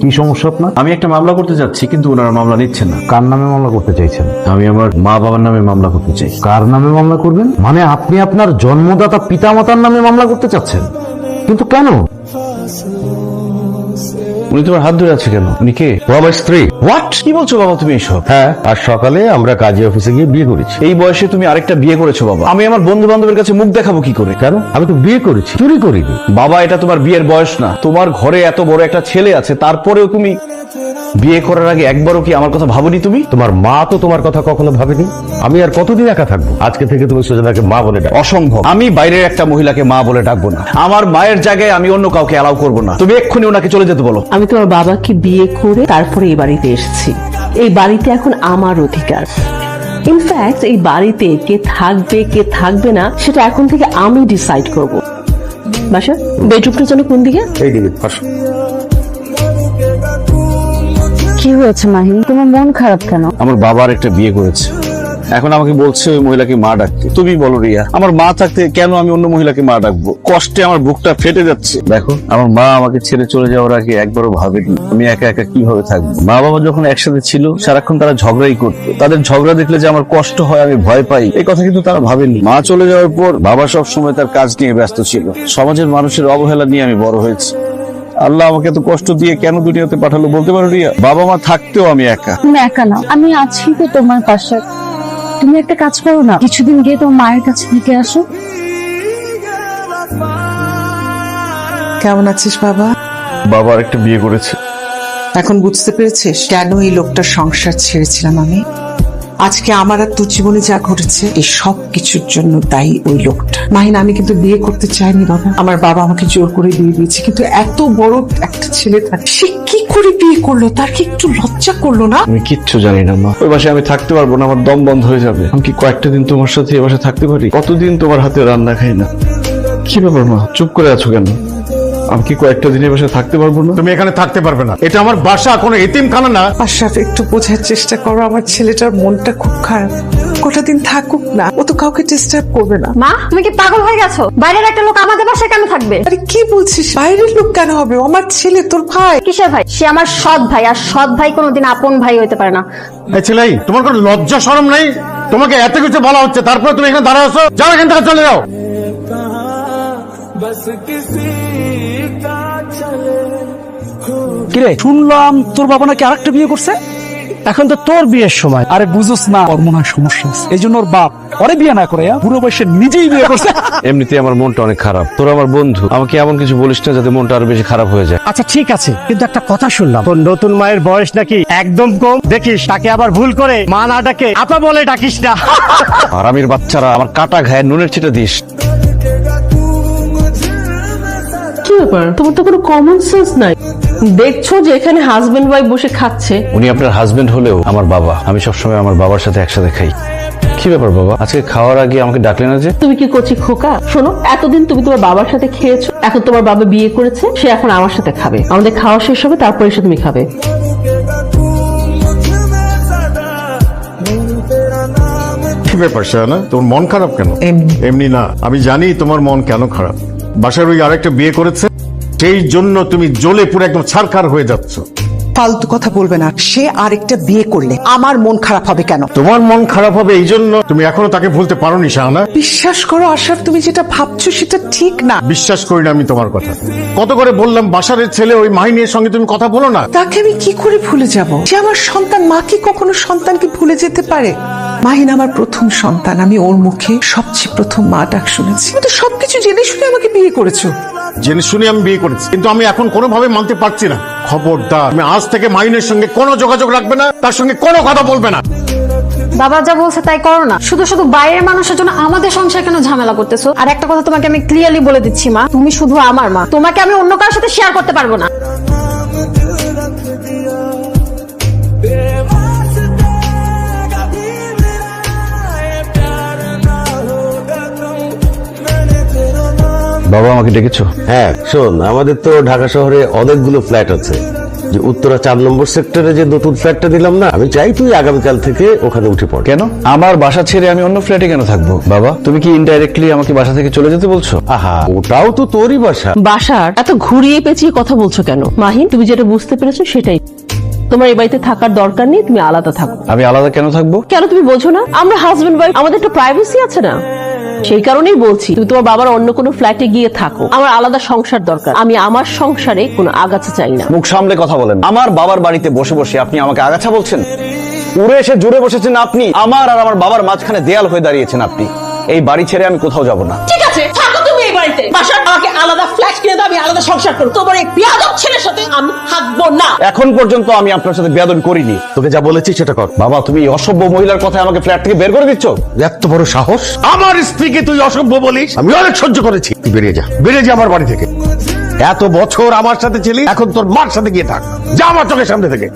কি সমস্যা আপনার? আমি একটা মামলা করতে যাচ্ছি, কিন্তু ওনারা মামলা নিচ্ছেন না। কার নামে মামলা করতে চাইছেন? আমি আমার মা বাবার নামে মামলা করতে চাই। কার নামে মামলা করবেন? মানে আপনি আপনার জন্মদাতা পিতামাতার নামে মামলা করতে চাচ্ছেন, কিন্তু কেন? উনি তোমার হাত ধরে আছে কেন? উনি কে? ও আমার স্ত্রী। হোয়াট? কি বলছো বাবা তুমি এসব? হ্যাঁ, আজ সকালে আমরা কাজী অফিসে গিয়ে বিয়ে করেছি। এই বয়সে তুমি আরেকটা বিয়ে করেছো বাবা? আমি আমার বন্ধু বান্ধবের কাছে মুখ দেখাবো কি করে? কেন? আমি তো বিয়ে করেছি, চুরি করিনি। বাবা, এটা তোমার বিয়ের বয়স না। তোমার ঘরে এত বড় একটা ছেলে আছে, তারপরেও তুমি বিয়ে করার আগে একবারও কি আমার কথা ভাবনি তুমি? তোমার মা তো তোমার কথা কখনো ভাবেনি। আমি আর কতদিন একা থাকবো? আজকে থেকে তুমি সুজাতাকে মা বলে ডাকো। অসম্ভব। আমি বাইরের একটা মহিলাকে মা বলে ডাকবো না। আমার মায়ের জায়গায় আমি অন্য কাউকে অ্যালাউ করবো না। তুমি এক্ষুনি ওনাকে চলে যেতে বলো। আমি তোমার বাবাকে বিয়ে করে তারপরে এই বাড়িতে এসেছি। এই বাড়িতে এখন আমার অধিকার। ইনফ্যাক্ট এই বাড়িতে কে থাকবে না সেটা এখন থেকে আমি ডিসাইড করব। বাসা বেডরুমটা যেন কোন দিকে? এই দিকে আসো। কি হয়েছে মাহিন, তোমার মন খারাপ কেন? আমার বাবার একটা বিয়ে করেছে, এখন আমাকে বলছে ওই মহিলাকে মা ডাকতে। তুমি বলো রিয়া, আমার মা থাকতে কেন আমি অন্য মহিলাকে মা ডাকবো? কষ্টে আমার বুকটা ফেটে যাচ্ছে। দেখো, আমার মা আমাকে ছেড়ে চলে যাওয়ার আগে একবারও ভাবেনি আমি একা একা কিভাবে থাকবো। মা বাবা যখন একসাথে ছিল, সারাক্ষণ তারা ঝগড়াই করতো। তাদের ঝগড়া দেখলে যে আমার কষ্ট হয়, আমি ভয় পাই, এই কথা কিন্তু তারা ভাবেনি। মা চলে যাওয়ার পর বাবা সব সময় তার কাজ নিয়ে ব্যস্ত ছিল। সমাজের মানুষের অবহেলা নিয়ে আমি বড় হয়েছি। আল্লাহ আমাকে এত কষ্ট দিয়ে কেন দুনিয়াতে পাঠালো বলতে পারো রিয়া? বাবা মা থাকতেও আমি একা। তুমি একা না, আমি আছি তো তোমার পাশে। তুমি একটা কাজ করো না, কিছুদিন গিয়ে তোমার মায়ের কাছে থেকে আসো। কেমন আছিস বাবা? বাবা আরেকটা বিয়ে করেছে। এখন বুঝতে পেরেছিস কেন এই লোকটার সংসার ছেড়েছিলাম আমি? আজকে আমার আর তোর জীবনে যা ঘটেছে, এই সব কিছুর জন্য দায়ী ওই লোকটা। মাহিন, আমি কিন্তু বিয়ে করতে চাইনি বাবা। আমার বাবা আমাকে জোর করে বিয়ে দিয়েছে, কিন্তু এত বড় একটা ছেলে থাকে, সে কি করে বিয়ে করলো? তার কি একটু লজ্জা করলো না? আমি কিচ্ছু জানি না মা। ওই বাসায় আমি থাকতে পারবো না, আমার দম বন্ধ হয়ে যাবে। আমি কি কয়েকটা দিন তোমার সাথে এ বাসায় থাকতে পারি? কতদিন তোমার হাতে রান্না খাই না। কি ব্যাপার মা, চুপ করে আছো কেন? আমি কি কয়েকটা দিন এ বাসায় থাকতে পারবো না? তুমি এখানে থাকতে পারবে না, এটা আমার বাসা, কোনো এতিমখানা না। আশরাফ, একটু বোঝার চেষ্টা করো, আমার ছেলেটার মনটা খুব খারাপ। কটা দিন থাকুক না, ও তো কাউকে ডিস্টার্ব করবে না। মা, তুমি কি পাগল হয়ে গেছো? বাইরের একটা লোক আমাদের বাসায় কেন থাকবে? আরে কি বলছিস? বাইরের লোক কেন হবে? ও আমার ছেলে, তোর ভাই। কিসের ভাই? সে আমার সৎ ভাই, আর সৎ ভাই কোনোদিন আপন ভাই হইতে পারে না। এই ছেলেই, তোমার কোনো লজ্জা শরম নাই? তোমাকে এত কিছু বলা হচ্ছে, তারপরে তুমি এখানে দাঁড়া আছো? যাও এখান থেকে, চলে যাও। কিরে, শুনলাম তোর বাবা নাকি আরেকটা বিয়ে করছে। এখন তো তোর বিয়ের সময়। আরে বুঝোস না, ওর মনে হয় সমস্যা আছে, এই জন্য ওর বাপ ওরে বিয়ে না করে বুড়ো বয়সে নিজেই বিয়ে করছে। এমনিতে আমার মনটা অনেক খারাপ। তোরা আমার বন্ধু, আমাকে এমন কিছু বলিস না যাতে মনটা আরো বেশি খারাপ হয়ে যায়। আচ্ছা ঠিক আছে, কিন্তু একটা কথা শুনলাম, তোর নতুন মায়ের বয়স নাকি একদম কম। দেখিস তাকে আবার ভুল করে মা না ডাকে আপা বলে ডাকিস না। আর আমির বাচ্চারা, আমার কাটা ঘায়ে নুনের ছিটা দিস। কি ব্যাপার? তোমার তো কোনো কমন সেন্স নাই। দেখছো যে এখানে হাজবেন্ড ওয়াইফ বসে খাচ্ছে। উনি আপনার হাজবেন্ড হলেও আমার বাবা। আমি সবসময় আমার বাবার সাথে একসাথে খাই। কি ব্যাপার বাবা, আজকে খাওয়ার আগে আমাকে ডাকলে না যে? তুমি কি কচি খোকা? শোনো, এতদিন তুমি তোমার বাবার সাথে খেয়েছো, এখন তোমার বাবা বিয়ে করেছে, সে এখন আমার সাথে খাবে। আমাদের খাওয়া শেষ হবে, তারপরে এসে তুমি খাবে। কি ব্যাপার শাহানা, তোমার মন খারাপ কেন? এমনি না, আমি জানি তোমার মন কেন খারাপ। বাসার ওই আরেকটা বিয়ে করেছে, সেই জন্য তুমি জ্বলে পুরো একদম ছারখার হয়ে যাচ্ছ। ফালতু কথা বলবে না। সে আরেকটা বিয়ে করলে আমার মন খারাপ হবে কেন? তোমার মন খারাপ হবে এই জন্য তুমি এখনো তাকে ভুলতে পারোনি শাহানা। বিশ্বাস করো আশরাফ, তুমি যেটা ভাবছো সেটা ঠিক না। বিশ্বাস করি না আমি তোমার কথা। কত করে বললাম বাসারের ছেলে ওই মাহিনের সঙ্গে তুমি কথা বলো না। তাকে আমি কি করে ভুলে যাব? সে আমার সন্তান। মা কি কখনো সন্তানকে ভুলে যেতে পারে? মাহিন আমার প্রথম সন্তান, আমি ওর মুখে সবচেয়ে প্রথম মা ডাক শুনেছি। কিন্তু সবকিছু জেনে শুনে আমাকে বিয়ে করেছো। জেনে শুনে আমি বিয়ে করেছি, কিন্তু আমি এখন কোনোভাবে মানতে পারছি না। খবরদার, আমি আজ থেকে মাহিনের সঙ্গে কোনো যোগাযোগ রাখবে না, তার সঙ্গে কোনো কথা বলবে না। বাবা যা বলছে তাই করো না। শুধু শুধু বাইরের মানুষের জন্য আমাদের সংসার কেন ঝামেলা করতেছো? আর একটা কথা তোমাকে আমি ক্লিয়ারলি বলে দিচ্ছি মা, তুমি শুধু আমার মা, তোমাকে আমি অন্য কারোর সাথে শেয়ার করতে পারবো না। বাবা আমাকে ডেকেছো? হ্যাঁ শোন, আমাদের তো ঢাকা শহরে অনেকগুলো ফ্ল্যাট আছে, যে উত্তরা 4 নম্বর সেক্টরে যে নতুন ফ্ল্যাটটা দিলাম না, আমি চাই তুই আগামীকাল থেকে ওখানে উঠে পড়। কেন আমার বাসা ছেড়ে আমি অন্য ফ্ল্যাটে কেন থাকবো? বাবা তুমি কি ইনডাইরেক্টলি আমাকে বাসা থেকে চলে যেতে বলছো? আহা, ওটাও তো তোরই বাসা। বাসার এত ঘুরিয়ে পেঁচিয়ে কথা বলছো কেন? মাহিন, তুমি যেটা বুঝতে পেরেছো সেটাই। তোমার এই বাড়িতে থাকার দরকার নেই, তুমি আলাদা থাকো। আমি আলাদা কেন থাকবো? কেন তুমি বোঝো না? আমরা হাজবেন্ড ওয়াইফ, আমাদের একটা প্রাইভেসি আছে না? সেই কারণেই বলছি তুমি তোমার বাবার অন্য কোনো ফ্ল্যাটে গিয়ে থাকো। আমার আলাদা সংসার দরকার, আমি আমার সংসারে কোনো আগাছা চাই না। মুখ সামলে কথা বলেন। আমার বাবার বাড়িতে বসে বসে আপনি আমাকে আগাছা বলছেন? উড়ে এসে জুড়ে বসেছেন আপনি, আমার আর আমার বাবার মাঝখানে দেয়াল হয়ে দাঁড়িয়েছেন আপনি। এই বাড়ি ছেড়ে আমি কোথাও যাব না। ঠিক আছে, থাকো তুমি এই বাড়িতে। বাসার আমাকে আলাদা ফ্ল্যাট কিনে দাও, আমি আলাদা সংসার করব। তোমার এই বিয়াদব ছেলের সাথে আমি থাকবো না। এখন পর্যন্ত আমি আপনার সাথে বেয়াদবি করিনি। তোকে যা বলেছি সেটা কর। বাবা তুমি এই অসভ্য মহিলার কথা আমাকে ফ্ল্যাট থেকে বের করে দিচ্ছ? এত বড় সাহস! আমার স্ত্রীকে তুই অসভ্য বলিস? আমি অনেক সহ্য করেছি। তুই বেরিয়ে যা, বেরিয়ে যা আমার বাড়ি থেকে। এত বছর আমার সাথে ছিলি, এখন তোর মার সাথে গিয়ে থাক। যা আমার চোখের সামনে থেকে।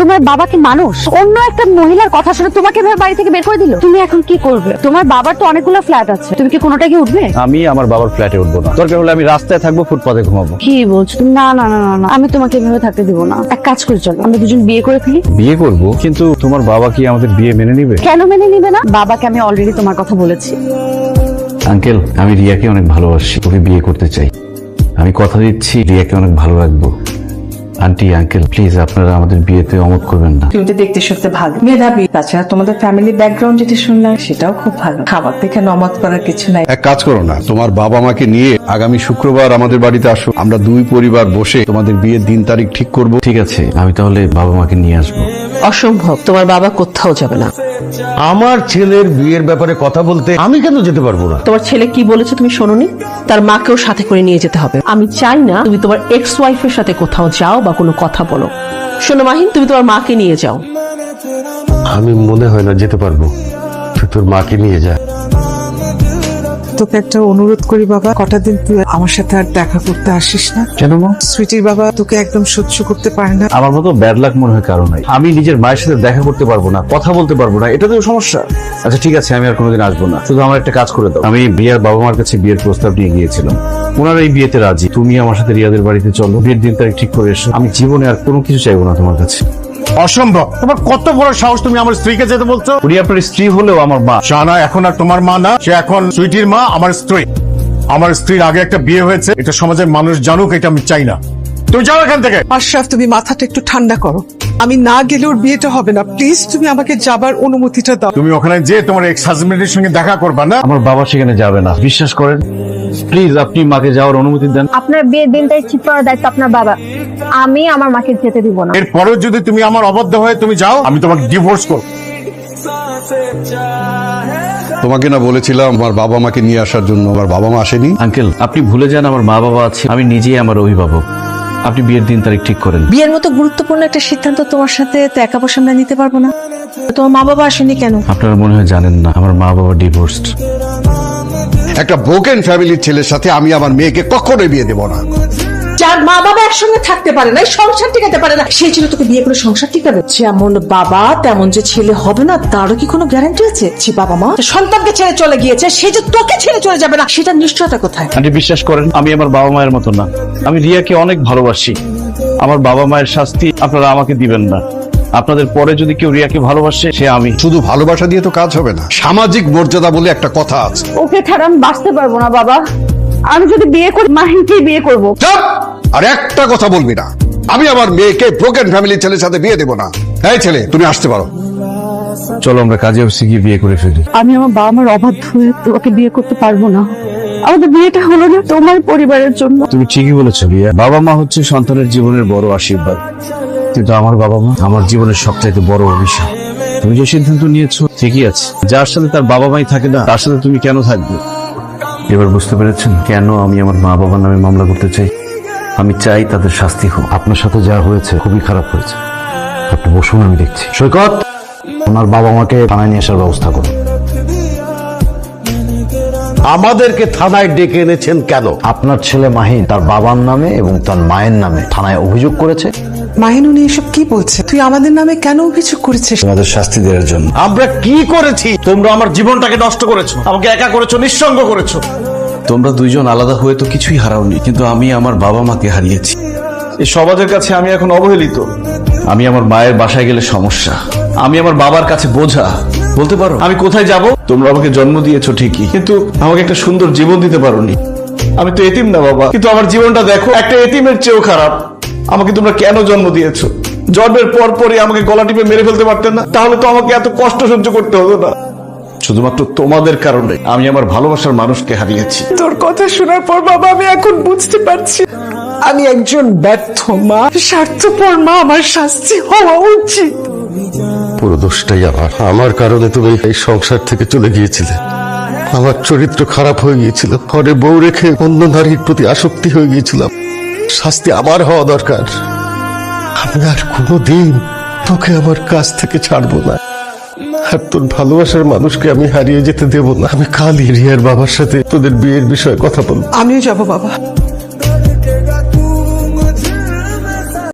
তোমার বাবা কি মানুষ? অন্য একটা মহিলার কথা শুনে তোমাকে এভাবে বাড়ি থেকে বের করে দিল। তুমি এখন কি করবে? তোমার বাবার তো অনেকগুলো ফ্ল্যাট আছে, তুমি কি কোনোটা কি উঠবে? আমি আমার বাবার ফ্ল্যাটে উঠবো না। দরকার হলে আমি রাস্তায় থাকবো, ফুটপাতে ঘুমাবো। কি বলছো তুমি? না না না না না, আমি তোমাকে এভাবে থাকতে দিব না। এক কাজ করি, চলো আমরা দুজন বিয়ে করে ফেলি। বিয়ে করব? কিন্তু তোমার বাবা কি আমাদের বিয়ে মেনে নিবে? কেন মেনে নিবে না? বাবাকে আমি অলরেডি তোমার কথা বলেছি। আঙ্কেল আমি রিয়াকে অনেক ভালোবাসি, ওকে বিয়ে করতে চাই। আমি কথা দিচ্ছি রিয়াকে অনেক ভালো রাখবো। আন্টি আঙ্কেল প্লিজ আপনারা আমাদের বিয়েতে অমত করবেন না। তুমি তো দেখতে শুনতে ভালো, মেধাবী, তাছাড়া তোমাদের ফ্যামিলি ব্যাকগ্রাউন্ড যেটা শুনলাম সেটাও খুব ভালো। খাবার থেকে নমত করার কিছু নাই। এক কাজ করো না, তোমার বাবা মাকে নিয়ে আগামী শুক্রবার আমাদের বাড়িতে আসো। আমরা দুই পরিবার বসে তোমাদের বিয়ের দিন তারিখ ঠিক করব। ঠিক আছে, আমি তাহলে বাবা মাকে নিয়ে আসবো। অসম্ভব, তোমার বাবা কোথাও যাবে না। আমার ছেলের বিয়ের ব্যাপারে কথা বলতে আমি কেন যেতে পারবো না? তোমার ছেলে কি বলেছে তুমি শোনোনি? তার মাকেও সাথে করে নিয়ে যেতে হবে। আমি চাই না তুমি তোমার এক্স ওয়াইফের সাথে কোথাও যাও বা কোনো কথা বলো। শোনো মাহিন, তুমি তোমার মাকে নিয়ে যাও। আমি মনে হয় না যেতে পারবো। তুই তোর মাকে নিয়ে যা। তোকে একটা অনুরোধ করি বাবা, কটা দিন তুই আমার সাথে আর দেখা করতে আসিস না। কেন মা? সুইটির বাবা তোকে একদম সহ্য করতে পারে না। আমার মতো ব্যাড লাক মনে হয় কারণ নাই। আমি নিজের মায়ের সাথে দেখা করতে পারবো না, কথা বলতে পারবো না, এটা তো সমস্যা। আচ্ছা ঠিক আছে, আমি আর কোনোদিন আসবো না। শুধু আমার একটা কাজ করে দাও। আমি রিয়ার বাবা মার কাছে বিয়ের প্রস্তাব নিয়ে গিয়েছিলাম, ওনারা এই বিয়েতে রাজি। তুমি আমার সাথে রিয়াদের বাড়িতে চলো, বিয়ের দিন তারিখ ঠিক করে এসো। আমি জীবনে আর কোনো কিছু চাইবো না তোমার কাছে। অসম্ভব! তোমার কত বড় সাহস, তুমি আমার স্ত্রীকে যেতে বলছো? রিয়া আপনার স্ত্রী হলেও আমার মা। শাহানা এখন আর তোমার মা না, সে এখন সুইটির মা, আমার স্ত্রী। আমার স্ত্রীর আগে একটা বিয়ে হয়েছে, এটা সমাজের মানুষ জানুক, এটা আমি চাই না। তুমি যাও এখান থেকে। আশরাফ, তুমি মাথাটা একটু ঠান্ডা করো। আমি না গেলে ওর বিয়েটা হবে না। প্লিজ তুমি আমাকে যাবার অনুমতিটা দাও। তুমি ওখানে যে তোমার এক্স হাজবেন্ডের সঙ্গে দেখা করবা না? আমার বাবা সেখানে যাবে না, বিশ্বাস করেন। প্লিজ আপনি মাকে যাওয়ার অনুমতি দেন। আপনার বিয়ের দিনটাই ঠিক করার দায়িত্ব আপনার বাবা। আমি আমার মাকে যেতে দিব না। এরপরেও যদি তুমি আমার অবাধ্য হয়ে তুমি যাও, আমি তোমাকে ডিভোর্স করব। তোমাকে না বলেছিলাম আমার বাবা মাকে নিয়ে আসার জন্য, আমার বাবা মা আসেনি। আঙ্কেল আপনি ভুলে যান আমার মা বাবা আছে, আমি নিজেই আমার অভিভাবক। আপনি বিয়ের দিন তারিখ ঠিক করেন। বিয়ের মতো গুরুত্বপূর্ণ একটা সিদ্ধান্ত তোমার সাথে তো একা বসে আমরা নিতে পারবো না। তোমার মা বাবা আসেনি কেন? আপনারা মনে হয় জানেন না, আমার মা বাবা ডিভোর্সড। একটা ব্রোকেন ফ্যামিলির ছেলের সাথে আমি আমার মেয়েকে কখনোই বিয়ে দেবো না। যার মা বাবা একসঙ্গে থাকতে পারে না, সংসার টিকাতে পারে না, সেই ছিল তোকে বিয়ে করে সংসার টিকাবে। যেমন বাবা তেমন যে ছেলে হবে না তারও কি কোনো গ্যারান্টি আছে? যে বাবা মা সন্তানকে ছেড়ে চলে গিয়েছে, সে যে তোকে ছেড়ে চলে যাবে না সেটা নিশ্চয়তা কোথায়? আন্টি বিশ্বাস করেন, আমি আমার বাবা মায়ের মতো না। আমি রিয়াকে অনেক ভালোবাসি। আমার বাবা মায়ের শাস্তি আপনারা আমাকে দিবেন না। আপনাদের পরে যদি কেউ রিয়াকে ভালোবাসে, সে আমি। শুধু ভালোবাসা দিয়ে তো কাজ হবে না, সামাজিক মর্যাদা বলে একটা কথা আছে। ওকে ছাড়া আমি বাঁচতে পারবো না বাবা। আমি যদি বিয়ে করি মাহিনকেই বিয়ে করবো। চুপ! আর একটা কথা বলবি না। আমি আমার মেয়েকে ব্রোকেন ফ্যামিলির ছেলের সাথে বিয়ে দেবো না। এই ছেলে, তুমি আসতে পারো। চলো আমরা কাজে অফিসে গিয়ে বিয়ে করে ফেলি। আমি আমার বাবা মার অবাধ্য হয়ে তোমাকে বিয়ে করতে পারবো না। আমাদের বিয়েটা হলো না তোমার পরিবারের জন্য। তুমি ঠিকই বলেছো রিয়া, বাবা মা হচ্ছে সন্তানের জীবনের বড় আশীর্বাদ, কিন্তু আমার বাবা মা আমার জীবনের সবচাইতে বড় অভিশাপ। তুমি যে সিদ্ধান্ত নিয়েছো ঠিকই আছে, যার সাথে তার বাবা মাই থাকে না তার সাথে তুমি কেন থাকবে? এবার বুঝতে পেরেছেন কেন আমি আমার মা বাবার নামে মামলা করতে চাই? আমি চাই তাদের শাস্তি হোক। আপনার সাথে যা হয়েছে খুবই খারাপ হয়েছে। আপনি বসুন, আমি দেখছি। সৈকত, ওনার বাবা মাকে থানায় নিয়ে আসার ব্যবস্থা করুন। আমাদেরকে থানায় ডেকে এনেছেন কেন? আপনার ছেলে মাহিন তার বাবার নামে এবং তার মায়ের নামে থানায় অভিযোগ করেছে। মাহিন, উনি এসব কি বলছে? তুই আমাদের নামে কেন অভিযোগ করেছিস? তোমাদের শাস্তি দেওয়ার জন্য। আমরা কি করেছি? তোমরা আমার জীবনটাকে নষ্ট করেছো, আমাকে একা করেছো, নিঃসঙ্গ করেছো। তোমরা দুইজন আলাদা হয়ে তো কিছুই হারাওনি, কিন্তু আমি আমার বাবা মাকে হারিয়েছি। এই সমাজের কাছে আমি এখন অবহেলিত। আমি আমার মায়ের বাসায় গেলে সমস্যা, আমি আমার বাবার কাছে বোঝা। বলতে পারো আমি কোথায় যাব? তোমরা আমাকে জন্ম দিয়েছো ঠিকই, কিন্তু আমাকে একটা সুন্দর জীবন দিতে পারোনি। আমি তো এতিম না বাবা, কিন্তু আমার জীবনটা দেখো, একটা এতিমের চেয়েও খারাপ। আমাকে তোমরা কেন জন্ম দিয়েছো? জন্মের পর পরই আমাকে গলা টিপে মেরে ফেলতে পারতেন না? তাহলে তো আমাকে এত কষ্ট সহ্য করতে হতো না। শুধুমাত্র তোমাদের কারণে আমি আমার ভালোবাসার মানুষকে হারিয়েছি। তোর কথা শোনার পর বাবা আমি এখন বুঝতে পারছি আমি একজন ব্যর্থ মা, স্বার্থপর মা। আমার শাস্তি হওয়া উচিত। পুরো দোষটাই আমার কারণে তুমি এই সংসার থেকে চলে গিয়েছিলে। আমার চরিত্র খারাপ হয়ে গিয়েছিল, ঘরে বউ রেখে অন্য নারীর প্রতি আসক্তি হয়ে গিয়েছিলাম। শাস্তি আমার হওয়া দরকার। আমি আর কোনোদিন তোকে আমার কাছ থেকে ছাড়বো না, আর তোর ভালোবাসার মানুষকে আমি হারিয়ে যেতে দেব না। আমি কালই রিয়ার বাবার সাথে তোদের বিয়ের বিষয়ে কথা বলবো। আমিও যাব বাবা।